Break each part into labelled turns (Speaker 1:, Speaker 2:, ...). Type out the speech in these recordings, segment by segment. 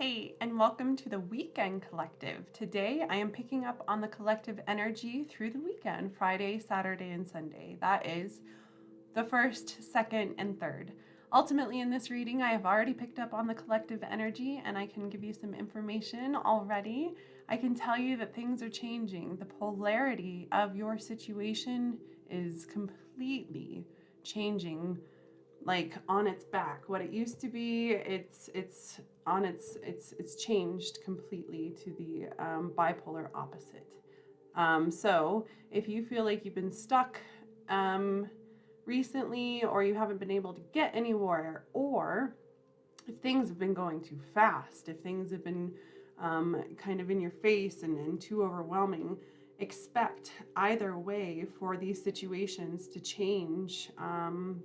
Speaker 1: Hey, and welcome to the Weekend Collective. Today I am picking up on the collective energy through the weekend, Friday, Saturday, and Sunday. That is the first, second, and third. Ultimately, in this reading, I have already picked up on the collective energy and I can give you some information already. I can tell you that things are changing. The polarity of your situation is completely changing, like on its back. What it used to be, it's changed completely to the bipolar opposite. So if you feel like you've been stuck recently, or you haven't been able to get anywhere, or if things have been going too fast, if things have been kind of in your face and too overwhelming, expect either way for these situations to change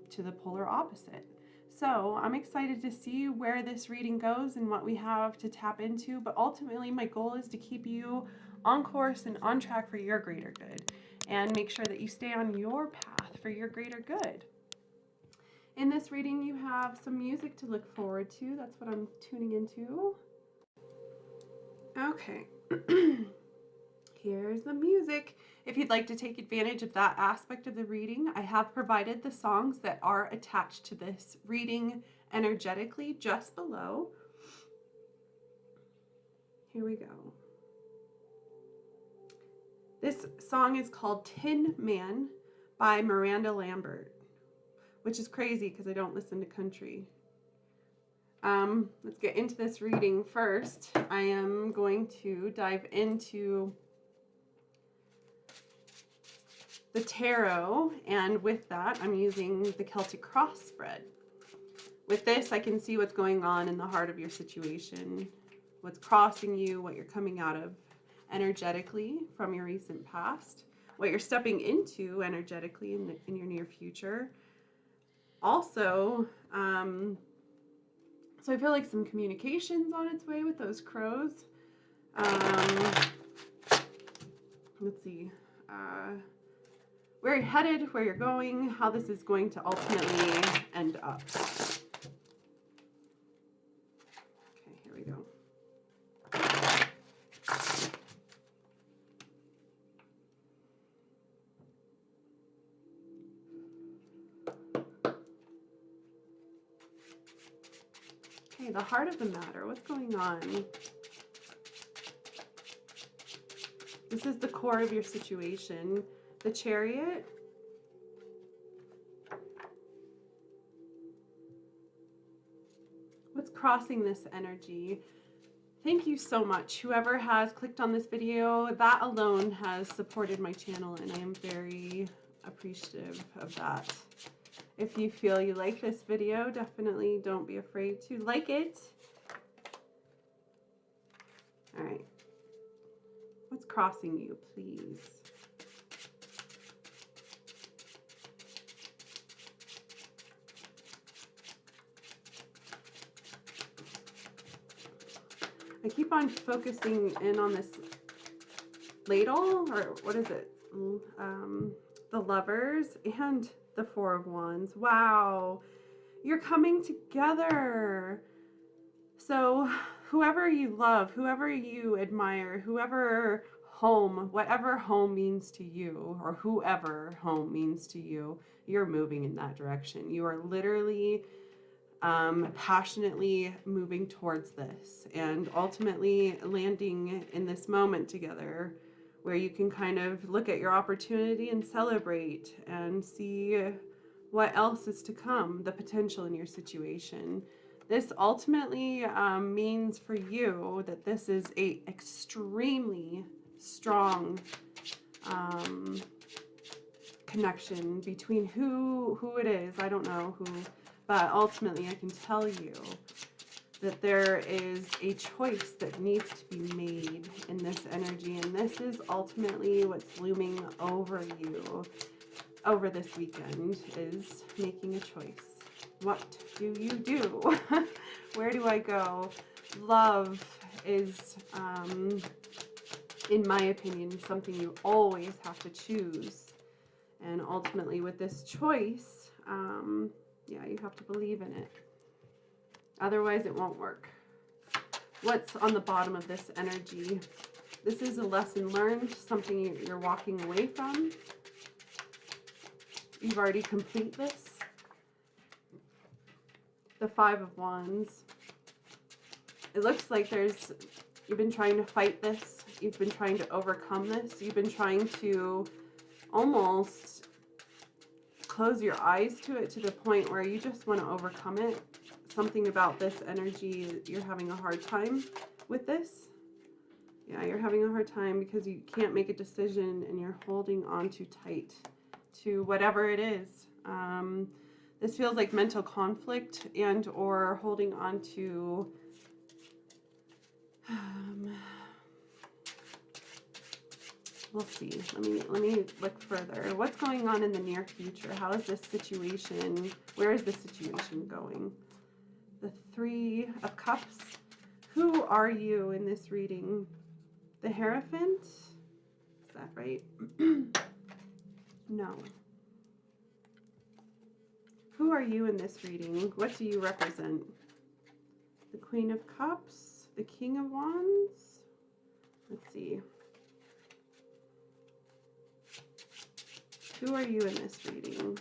Speaker 1: to the polar opposite. So I'm excited to see where this reading goes and what we have to tap into, but ultimately my goal is to keep you on course and on track for your greater good and make sure that you stay on your path for your greater good. In this reading, you have some music to look forward to. That's what I'm tuning into. Okay. Here's the music. If you'd like to take advantage of that aspect of the reading, I have provided the songs that are attached to this reading energetically just below. Here we go. This song is called Tin Man by Miranda Lambert, which is crazy because I don't listen to country. Let's get into this reading first. I am going to dive into the tarot, and with that I'm using the Celtic cross spread. With this I can see what's going on in the heart of your situation, what's crossing you, what you're coming out of energetically from your recent past, what you're stepping into energetically in your near future. Also, so I feel like some communication's on its way with those crows. Let's see. Where you're headed, where you're going, how this is going to ultimately end up. Okay, here we go. Okay, the heart of the matter. What's going on? This is the core of your situation. The Chariot. What's crossing this energy? Thank you so much. Whoever has clicked on this video, that alone has supported my channel, and I am very appreciative of that. If you feel you like this video, definitely don't be afraid to like it. All right. What's crossing you, please? I keep on focusing in on this ladle, or what is it? The Lovers and the Four of Wands. Wow, you're coming together. So whoever you love, whoever you admire, whoever home, whatever home means to you, or whoever home means to you, you're moving in that direction. You are literally passionately moving towards this and ultimately landing in this moment together where you can kind of look at your opportunity and celebrate and see what else is to come, the potential in your situation. This ultimately means for you that this is a extremely strong connection between who it is. I don't know who, but ultimately I can tell you that there is a choice that needs to be made in this energy, and this is ultimately what's looming over you over this weekend, is making a choice. What do you do? Where do I go? Love is, in my opinion, something you always have to choose. And ultimately with this choice, yeah, you have to believe in it. Otherwise it won't work. What's on the bottom of this energy? This is a lesson learned, something you're walking away from. You've already complete this. The Five of Wands. It looks like you've been trying to fight this. You've been trying to overcome this. You've been trying to almost close your eyes to it to the point where you just want to overcome it. Something about this energy, you're having a hard time with this. Yeah, you're having a hard time because you can't make a decision and you're holding on too tight to whatever it is. This feels like mental conflict and or holding on to we'll see. Let me look further. What's going on in the near future? How is this situation? Where is this situation going? The Three of Cups. Who are you in this reading? The Hierophant? Is that right? No. Who are you in this reading? What do you represent? The Queen of Cups? The King of Wands? Let's see. Who are you in this reading?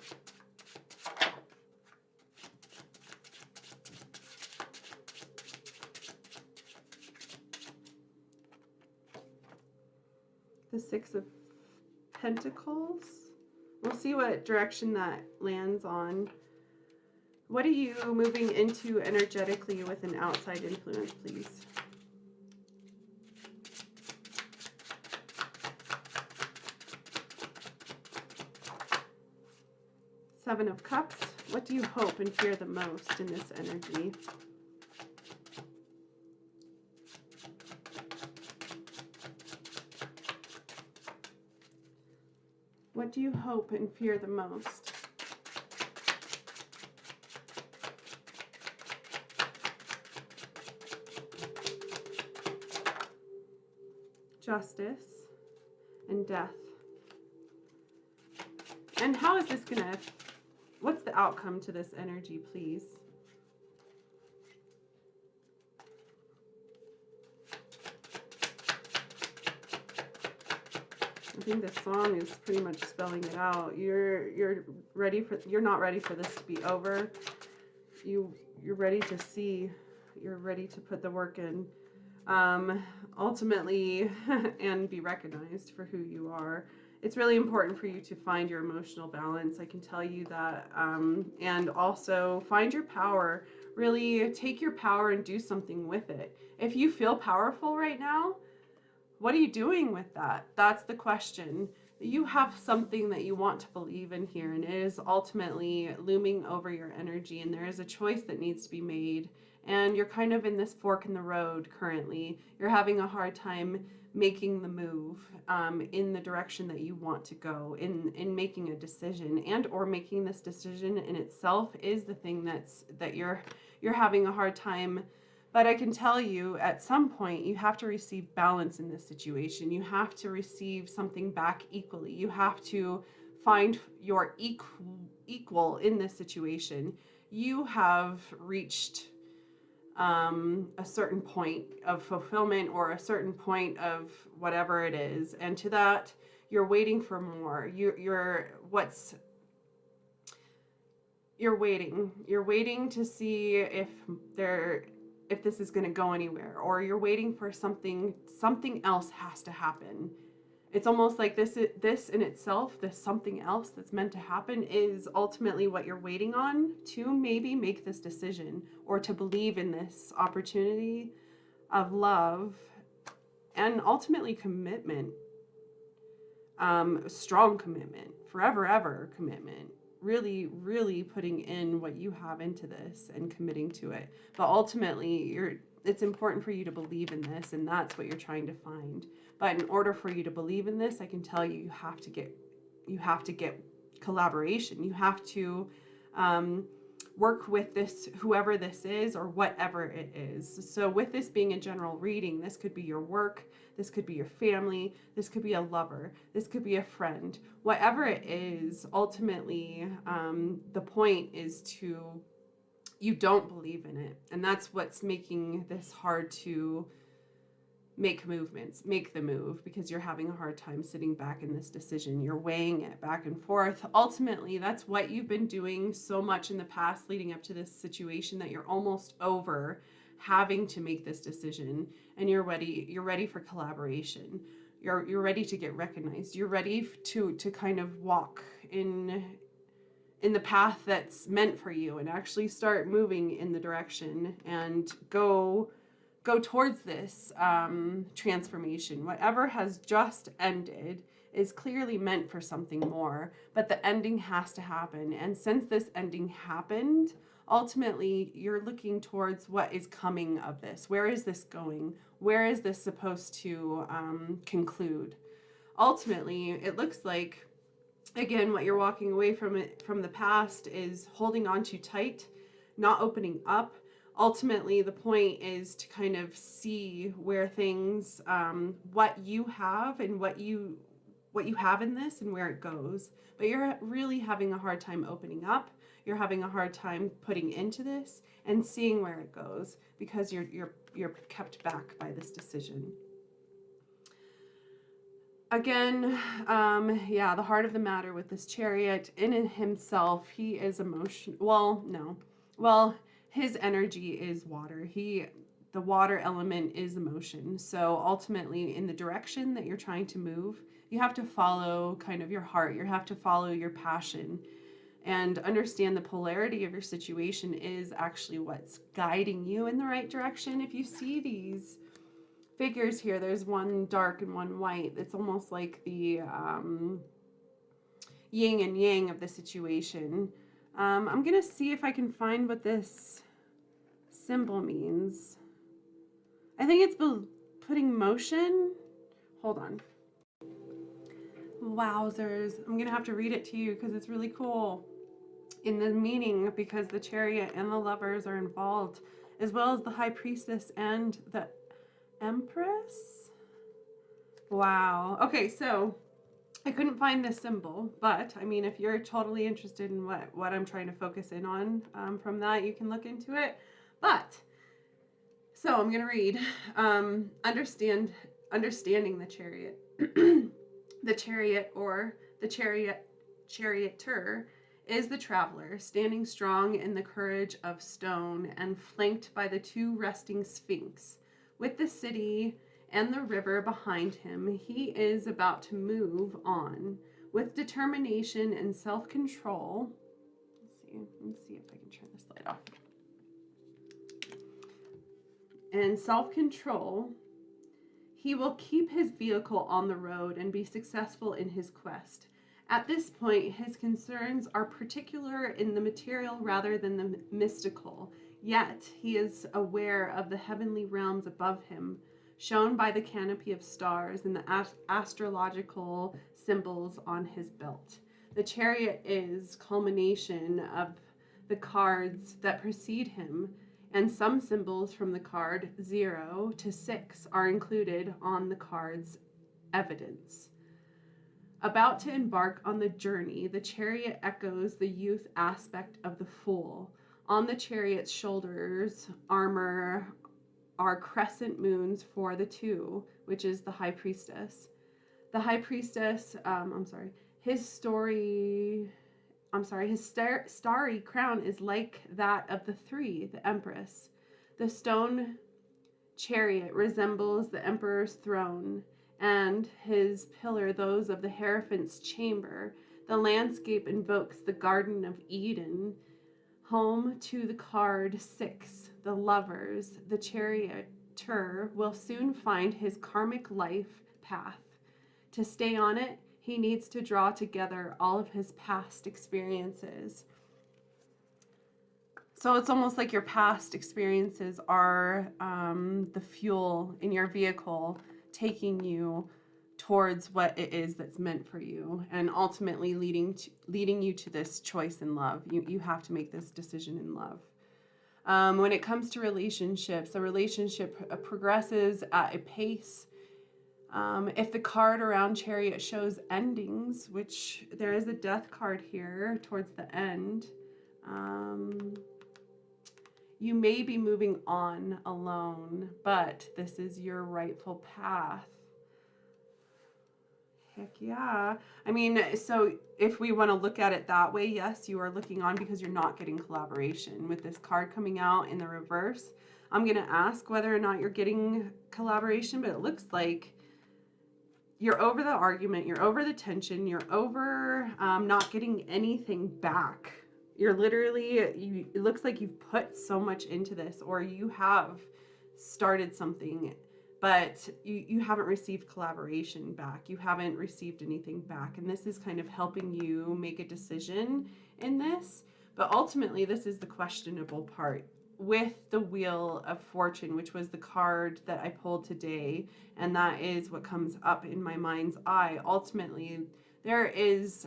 Speaker 1: The Six of Pentacles. We'll see what direction that lands on. What are you moving into energetically with an outside influence, please? Seven of Cups. What do you hope and fear the most in this energy? What do you hope and fear the most? Justice and Death. And how is this gonna, what's the outcome to this energy, please? I think this song is pretty much spelling it out. You're not ready for this to be over. You're ready to see. You're ready to put the work in. Ultimately, and be recognized for who you are. It's really important for you to find your emotional balance. I can tell you that. And also find your power. Really take your power and do something with it. If you feel powerful right now, what are you doing with that? That's the question. You have something that you want to believe in here, and it is ultimately looming over your energy, and there is a choice that needs to be made. And you're kind of in this fork in the road currently. You're having a hard time making the move in the direction that you want to go, in making a decision, and or making this decision in itself is the thing that you're having a hard time. But I can tell you at some point you have to receive balance in this situation. You have to receive something back equally. You have to find your equal in this situation. You have reached a certain point of fulfillment or a certain point of whatever it is. And to that, you're waiting for more. You're waiting to see if this is going to go anywhere, or you're waiting for something else has to happen. It's almost like this in itself, this something else that's meant to happen is ultimately what you're waiting on to maybe make this decision or to believe in this opportunity of love and ultimately commitment, strong commitment, forever ever commitment. Really, really putting in what you have into this and committing to it. But ultimately, it's important for you to believe in this, and that's what you're trying to find. But in order for you to believe in this, I can tell you, you have to get collaboration. You have to work with this, whoever this is or whatever it is. So with this being a general reading, this could be your work, this could be your family, this could be a lover, this could be a friend. Whatever it is, ultimately, the point is to you don't believe in it. And that's what's making this hard to make the move, because you're having a hard time sitting back in this decision. You're weighing it back and forth. Ultimately, that's what you've been doing so much in the past leading up to this situation, that you're almost over having to make this decision, and you're ready for collaboration. You're ready to get recognized. You're ready to kind of walk in the path that's meant for you, and actually start moving in the direction and go towards this transformation. Whatever has just ended is clearly meant for something more, but the ending has to happen. And since this ending happened, ultimately you're looking towards what is coming of this. Where is this going? Where is this supposed to conclude? Ultimately, it looks like, again, what you're walking away from the past is holding on too tight, not opening up. Ultimately, the point is to kind of see where things, what you have and what you have in this and where it goes. But you're really having a hard time opening up. You're having a hard time putting into this and seeing where it goes, because you're kept back by this decision. Again, the heart of the matter with this Chariot, in himself, he is his energy is water. The water element is emotion. So ultimately, in the direction that you're trying to move, you have to follow kind of your heart. You have to follow your passion, and understand the polarity of your situation is actually what's guiding you in the right direction. If you see these figures here, there's one dark and one white. It's almost like the yin and yang of the situation. I'm gonna see if I can find what this symbol means. I think it's putting motion. Hold on. Wowzers. I'm gonna have to read it to you because it's really cool in the meaning, because the Chariot and the Lovers are involved, as well as the High Priestess and the Empress. Wow. Okay, so I couldn't find this symbol, but I mean, if you're totally interested in what I'm trying to focus in on from that, you can look into it. But so I'm gonna read understanding the Chariot. The Chariot, or the charioteer, is the traveler, standing strong in the courage of stone and flanked by the two resting Sphinx. With the city and the river behind him, he is about to move on with determination and self-control. Let's see if I can turn this light off. And self-control, he will keep his vehicle on the road and be successful in his quest. At this point, his concerns are particular in the material rather than the mystical, yet he is aware of the heavenly realms above him, shown by the canopy of stars and the astrological symbols on his belt. The Chariot is culmination of the cards that precede him, and some symbols from the card 0 to 6 are included on the card's evidence. About to embark on the journey, the Chariot echoes the youth aspect of the Fool. On the Chariot's shoulders, armor are crescent moons for the 2, which is the High Priestess. The High Priestess, his starry crown is like that of the 3, the Empress. The stone chariot resembles the Emperor's throne, and his pillar those of the Hierophant's chamber. The landscape invokes the Garden of Eden. Home to the card 6, the Lovers, the charioteer will soon find his karmic life path. To stay on it, he needs to draw together all of his past experiences. So it's almost like your past experiences are the fuel in your vehicle, taking you towards what it is that's meant for you, and ultimately leading you to this choice in love. You have to make this decision in love. When it comes to relationships, a relationship progresses at a pace. If the card around Chariot shows endings, which there is a death card here towards the end, You may be moving on alone, but this is your rightful path. Heck yeah. I mean, so if we want to look at it that way, yes, you are looking on because you're not getting collaboration. With this card coming out in the reverse, I'm going to ask whether or not you're getting collaboration, but it looks like you're over the argument, you're over the tension, you're over not getting anything back. You're literally, it looks like you've put so much into this, or you have started something, but you haven't received collaboration back. You haven't received anything back. And this is kind of helping you make a decision in this. But ultimately, this is the questionable part. With the Wheel of Fortune, which was the card that I pulled today, and that is what comes up in my mind's eye. Ultimately, there is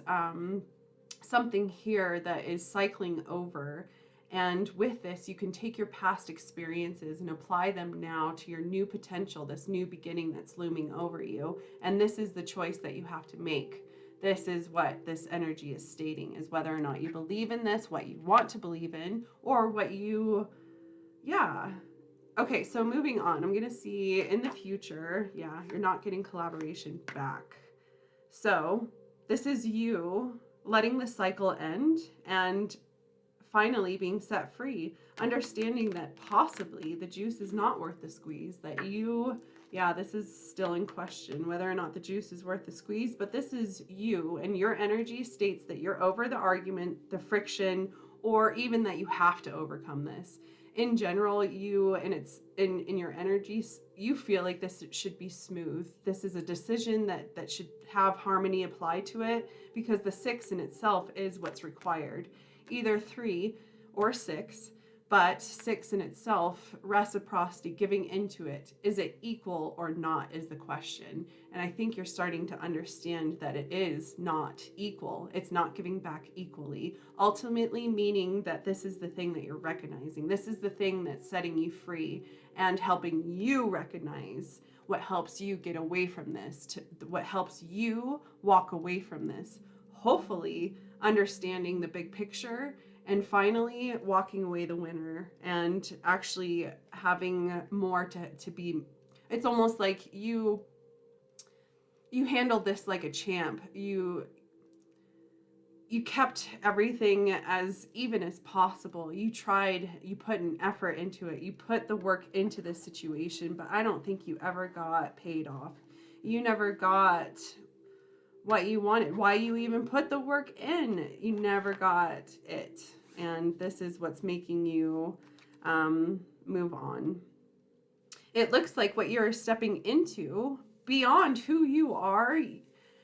Speaker 1: something here that is cycling over. And with this, you can take your past experiences and apply them now to your new potential, this new beginning that's looming over you. And this is the choice that you have to make. This is what this energy is stating, is whether or not you believe in this, what you want to believe in, or what you, yeah. Okay, so moving on, I'm going to see in the future, yeah, you're not getting collaboration back. So this is you letting the cycle end and finally being set free, understanding that possibly the juice is not worth the squeeze, that you, yeah, this is still in question whether or not the juice is worth the squeeze, but this is you, and your energy states that you're over the argument, the friction, or even that you have to overcome this. In general, you, and it's in your energies, you feel like this should be smooth. This is a decision that should have harmony applied to it, because the 6 in itself is what's required. Either 3 or 6, but 6 in itself, reciprocity, giving into it. Is it equal or not is the question. And I think you're starting to understand that it is not equal. It's not giving back equally. Ultimately meaning that this is the thing that you're recognizing. This is the thing that's setting you free and helping you recognize what helps you get away from this, what helps you walk away from this. Hopefully, understanding the big picture, and finally walking away the winner, and actually having more to be. It's almost like you handled this like a champ. You kept everything as even as possible. You tried, you put an effort into it, you put the work into this situation, but I don't think you ever got paid off. You never got what you wanted, why you even put the work in. You never got it. And this is what's making you move on. It looks like what you're stepping into, beyond who you are,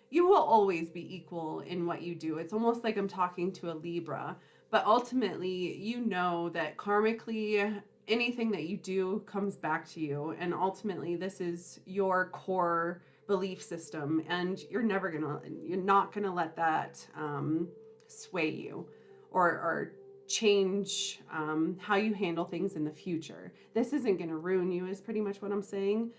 Speaker 1: you will always be equal in what you do. It's almost like I'm talking to a Libra, but ultimately, you know that karmically, anything that you do comes back to you. And ultimately, this is your core belief system, and you're not gonna let that sway you or change how you handle things in the future. This isn't gonna ruin you, is pretty much what I'm saying.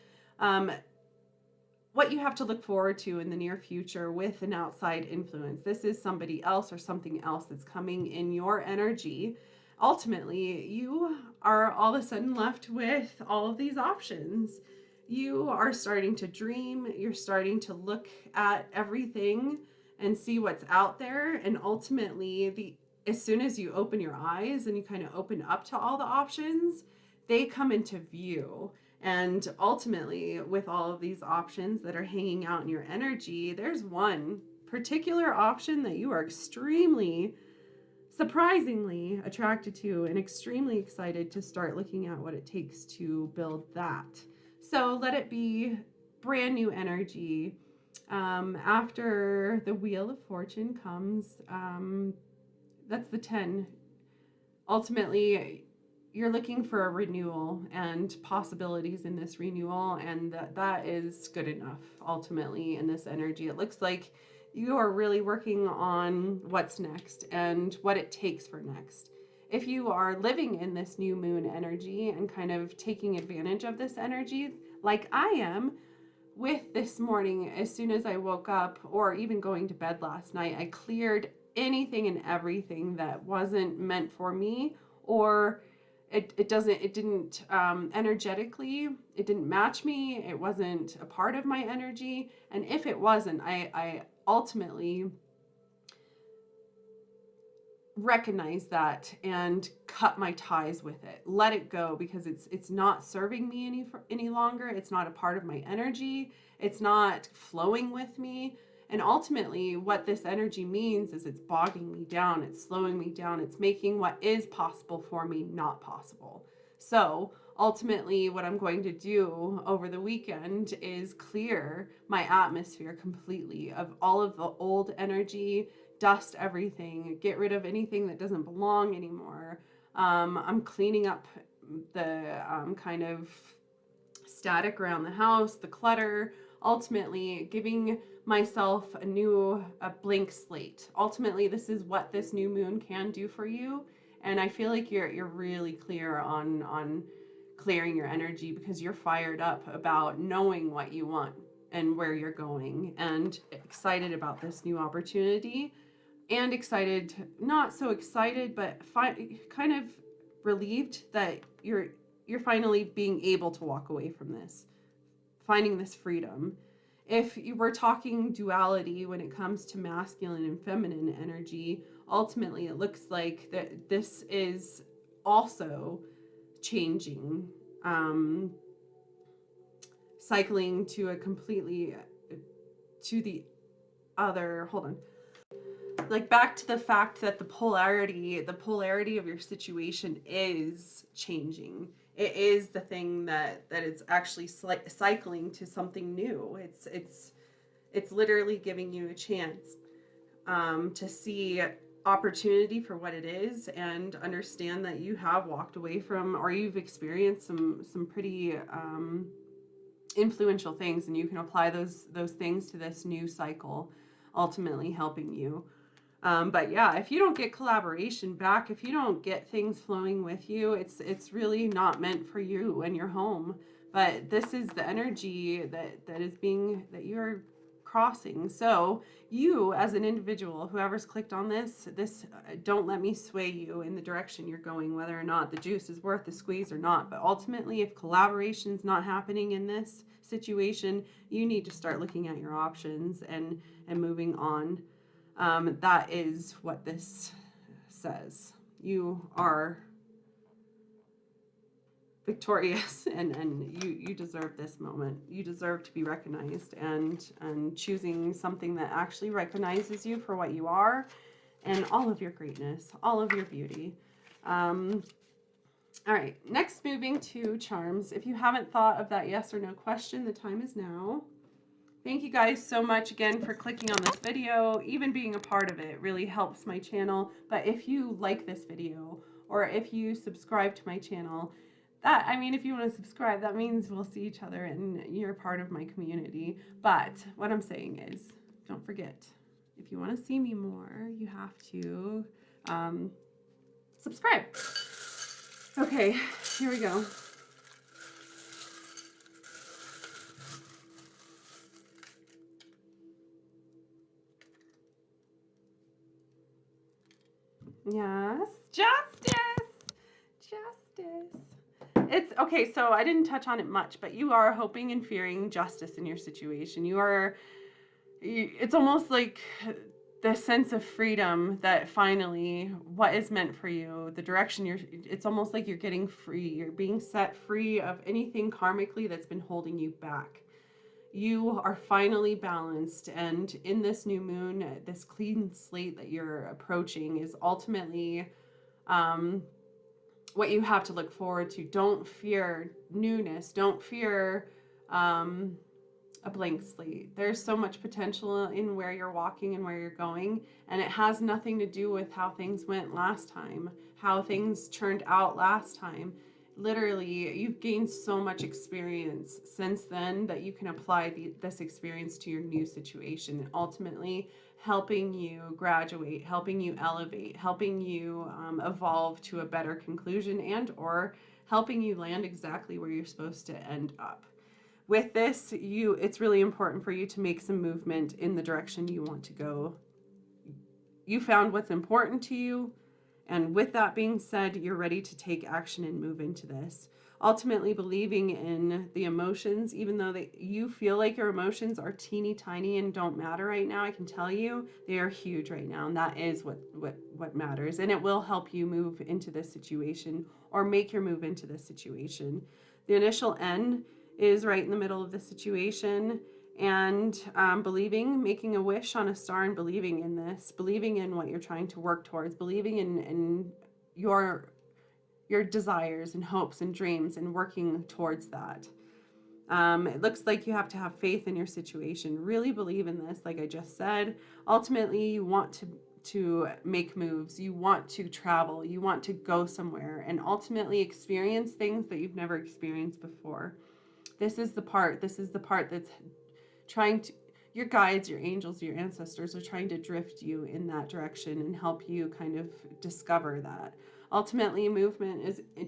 Speaker 1: What you have to look forward to in the near future with an outside influence. This is somebody else or something else that's coming in your energy. Ultimately, you are all of a sudden left with all of these options. You are starting to dream, you're starting to look at everything and see what's out there. And ultimately, as soon as you open your eyes and you kind of open up to all the options, they come into view. And ultimately, with all of these options that are hanging out in your energy, there's one particular option that you are extremely, surprisingly attracted to and extremely excited to start looking at what it takes to build that. So let it be brand new energy. After the Wheel of Fortune comes, that's the 10. Ultimately, you're looking for a renewal and possibilities in this renewal, and that is good enough. Ultimately, in this energy, it looks like you are really working on what's next and what it takes for next. If you are living in this new moon energy and kind of taking advantage of this energy, like I am, with this morning, as soon as I woke up, or even going to bed last night, I cleared anything and everything that wasn't meant for me, or it didn't energetically, it didn't match me. It wasn't a part of my energy. And if it wasn't, I ultimately recognize that and cut my ties with it. Let it go, because it's not serving me any longer. It's not a part of my energy. It's not flowing with me. And ultimately, what this energy means is it's bogging me down, it's slowing me down, it's making what is possible for me not possible. So ultimately, what I'm going to do over the weekend is clear my atmosphere completely of all of the old energy, dust everything, get rid of anything that doesn't belong anymore. I'm cleaning up the kind of static around the house, the clutter, ultimately giving myself a blank slate. Ultimately, this is what this new moon can do for you. And I feel like you're really clear on clearing your energy, because you're fired up about knowing what you want and where you're going, and excited about this new opportunity, and excited, not so excited, but kind of relieved that you're finally being able to walk away from this, finding this freedom. If you were talking duality when it comes to masculine and feminine energy, ultimately it looks like that this is also changing, cycling to a completely, to the other, hold on, like back to the fact that the polarity of your situation is changing. It is the thing that it's actually cycling to something new. It's literally giving you a chance to see opportunity for what it is, and understand that you have walked away from, or you've experienced some pretty influential things, and you can apply those things to this new cycle, ultimately helping you. But yeah, if you don't get collaboration back, if you don't get things flowing with you, it's really not meant for you and your home. But this is the energy that you're crossing. So you, as an individual, whoever's clicked on this, don't let me sway you in the direction you're going, whether or not the juice is worth the squeeze or not. But ultimately, if collaboration's not happening in this situation, you need to start looking at your options and moving on. That is what this says. You are victorious, and you deserve this moment. You deserve to be recognized, and choosing something that actually recognizes you for what you are, and all of your greatness, all of your beauty. All right, next, moving to charms. If you haven't thought of that yes or no question, the time is now. Thank you guys so much again for clicking on this video. Even being a part of it really helps my channel. But if you like this video, or if you subscribe to my channel, if you want to subscribe, that means we'll see each other and you're part of my community. But what I'm saying is, don't forget, if you want to see me more, you have to subscribe. Okay, here we go. Yes, justice. It's okay. So I didn't touch on it much, but you are hoping and fearing justice in your situation. It's almost like the sense of freedom that finally what is meant for you, the direction it's almost like you're getting free. You're being set free of anything karmically that's been holding you back. You are finally balanced, and in this new moon, this clean slate that you're approaching is ultimately what you have to look forward to. Don't fear newness. Don't fear a blank slate. There's so much potential in where you're walking and where you're going, and it has nothing to do with how things went last time, how things turned out last time. Literally, you've gained so much experience since then that you can apply this experience to your new situation, and ultimately helping you graduate, helping you elevate, helping you evolve to a better conclusion, and or helping you land exactly where you're supposed to end up. With this, it's really important for you to make some movement in the direction you want to go. You found what's important to you, And with that being said, you're ready to take action and move into this. Ultimately believing in the emotions, even though you feel like your emotions are teeny tiny and don't matter right now, I can tell you they are huge right now, and that is what matters. And it will help you move into this situation or make your move into this situation. The initial N is right in the middle of the situation, and believing, making a wish on a star and believing in this, believing in what you're trying to work towards, believing in your desires and hopes and dreams and working towards that. It looks like you have to have faith in your situation. Really believe in this, like I just said. Ultimately, you want to make moves. You want to travel. You want to go somewhere and ultimately experience things that you've never experienced before. This is the part that's trying to, your guides, your angels, your ancestors are trying to drift you in that direction and help you kind of discover that. Ultimately,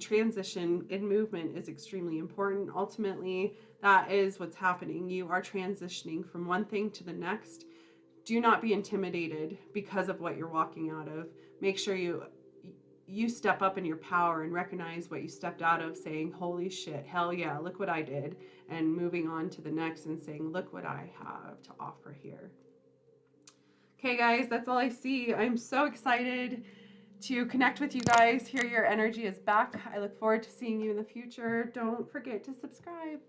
Speaker 1: transition in movement is extremely important. Ultimately, that is what's happening. You are transitioning from one thing to the next. Do not be intimidated because of what you're walking out of. Make sure you step up in your power and recognize what you stepped out of, saying, holy shit, hell yeah, look what I did, and moving on to the next and saying, look what I have to offer here. Okay, guys, that's all I see. I'm so excited to connect with you guys. Here, your energy is back. I look forward to seeing you in the future. Don't forget to subscribe.